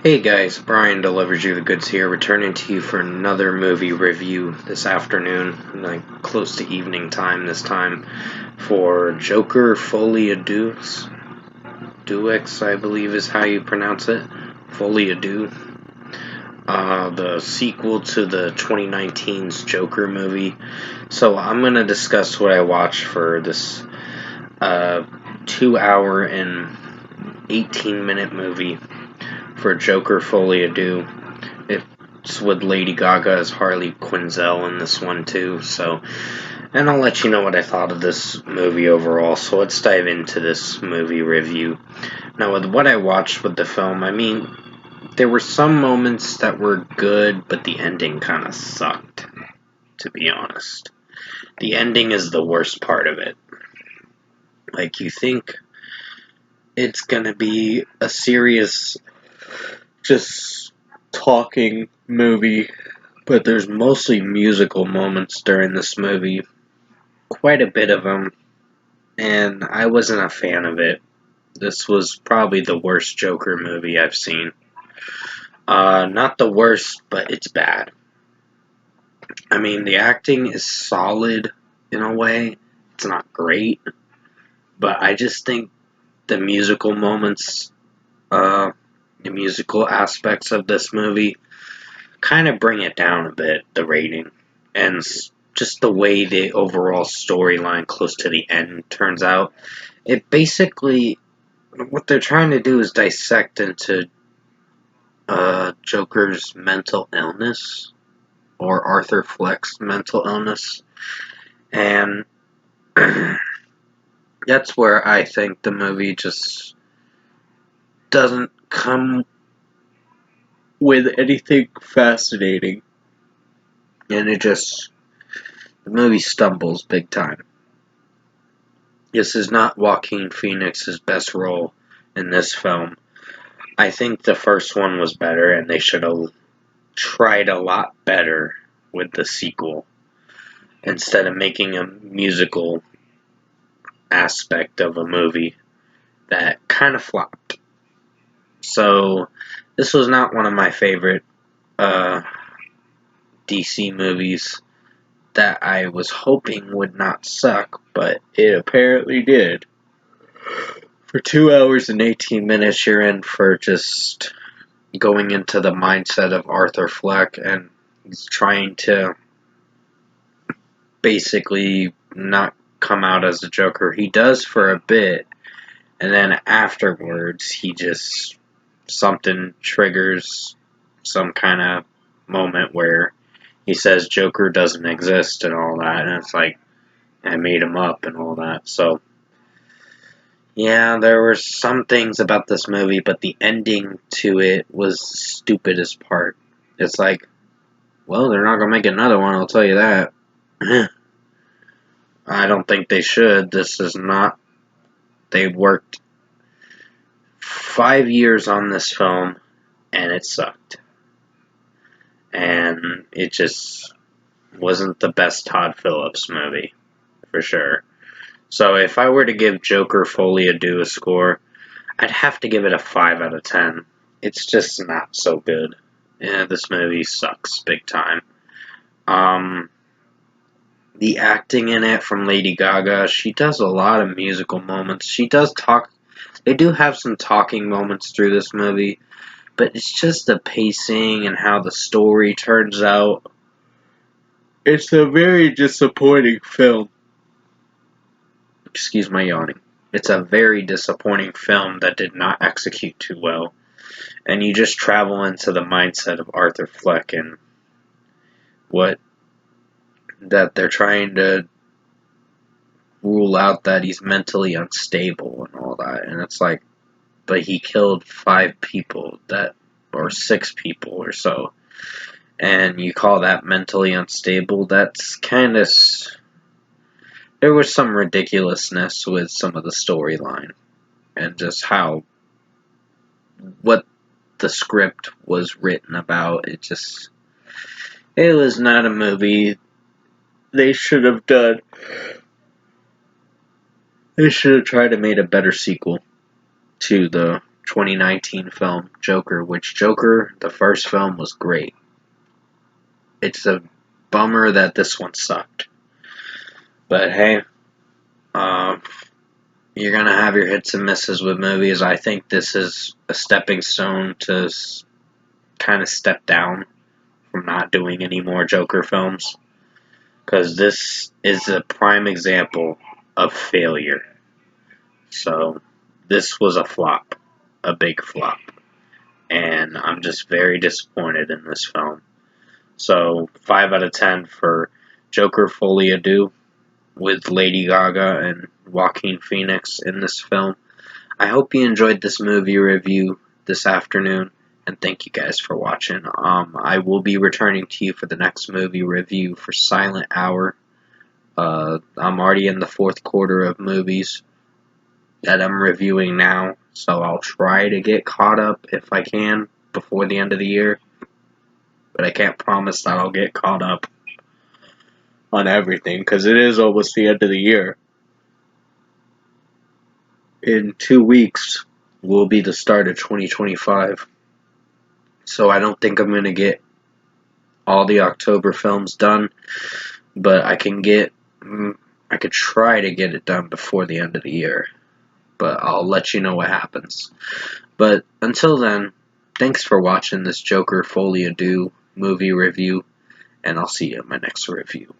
Hey guys, Brian delivers you the goods here, returning to you for another movie review this afternoon, like close to evening time this time, for Joker Folie Deux. Deux, I believe is how you pronounce it. Folie Deux. The sequel to the 2019's Joker movie. So I'm going to discuss what I watched for this 2 hour and 18-minute movie for Joker Folie Deux. It's with Lady Gaga as Harley Quinzel in this one too. And I'll let you know what I thought of this movie overall. So let's dive into this movie review. Now, with what I watched with the film, there were some moments that were good, but the ending kind of sucked, to be honest. The ending is the worst part of it. Like, you think it's gonna be a serious, just talking movie, but there's mostly musical moments during this movie. Quite a bit of them, and I wasn't a fan of it. This was probably the worst Joker movie I've seen. Not the worst, but it's bad. The acting is solid in a way. It's not great, but I just think the musical moments, the musical aspects of this movie kind of bring it down a bit, the rating. And just the way the overall storyline close to the end turns out. It basically, what they're trying to do is dissect into Joker's mental illness, or Arthur Fleck's mental illness. And that's where I think the movie just doesn't come with anything fascinating. And the movie stumbles big time. This is not Joaquin Phoenix's best role in this film. I think the first one was better, and they should have tried a lot better with the sequel instead of making a musical aspect of a movie that kind of flopped. So, this was not one of my favorite DC movies that I was hoping would not suck, but it apparently did. For 2 hours and 18 minutes, you're in for just going into the mindset of Arthur Fleck, and he's trying to basically not come out as a Joker. He does for a bit, and then afterwards, something triggers some kind of moment where he says Joker doesn't exist and all that, and it's like, I made him up and all that. So, yeah, there were some things about this movie, but the ending to it was the stupidest part. It's like, well, they're not going to make another one, I'll tell you that. I don't think they should. This is not. They worked 5 years on this film, and it sucked. And it just wasn't the best Todd Phillips movie, for sure. So if I were to give Joker Folie a score, I'd have to give it a 5 out of 10. It's just not so good. Yeah, this movie sucks big time. The acting in it from Lady Gaga, she does a lot of musical moments. She does talk. They do have some talking moments through this movie, but it's just the pacing and how the story turns out. It's a very disappointing film. Excuse my yawning. It's a very disappointing film that did not execute too well. And you just travel into the mindset of Arthur Fleck and what that they're trying to rule out that he's mentally unstable and all that. And it's like, but he killed 5 people or 6 people or so. And you call that mentally unstable? That's kind of. There was some ridiculousness with some of the storyline and just what the script was written about. It was not a movie they should have done. They should have tried to make a better sequel to the 2019 film, Joker, which Joker, the first film, was great. It's a bummer that this one sucked. But hey, you're going to have your hits and misses with movies. I think this is a stepping stone to kind of step down from not doing any more Joker films. Because this is a prime example of failure. So, this was a flop. A big flop. And I'm just very disappointed in this film. So, 5 out of 10 for Joker Folie Deux with Lady Gaga and Joaquin Phoenix in this film. I hope you enjoyed this movie review this afternoon, and thank you guys for watching. I will be returning to you for the next movie review for Silent Hour. I'm already in the fourth quarter of movies that I'm reviewing now, so I'll try to get caught up if I can before the end of the year, but I can't promise that I'll get caught up on everything, because it is almost the end of the year. In 2 weeks will be the start of 2025, so I don't think I'm going to get all the October films done, but I could try to get it done before the end of the year, but I'll let you know what happens. But until then, thanks for watching this Joker Folie Deux movie review, and I'll see you in my next review.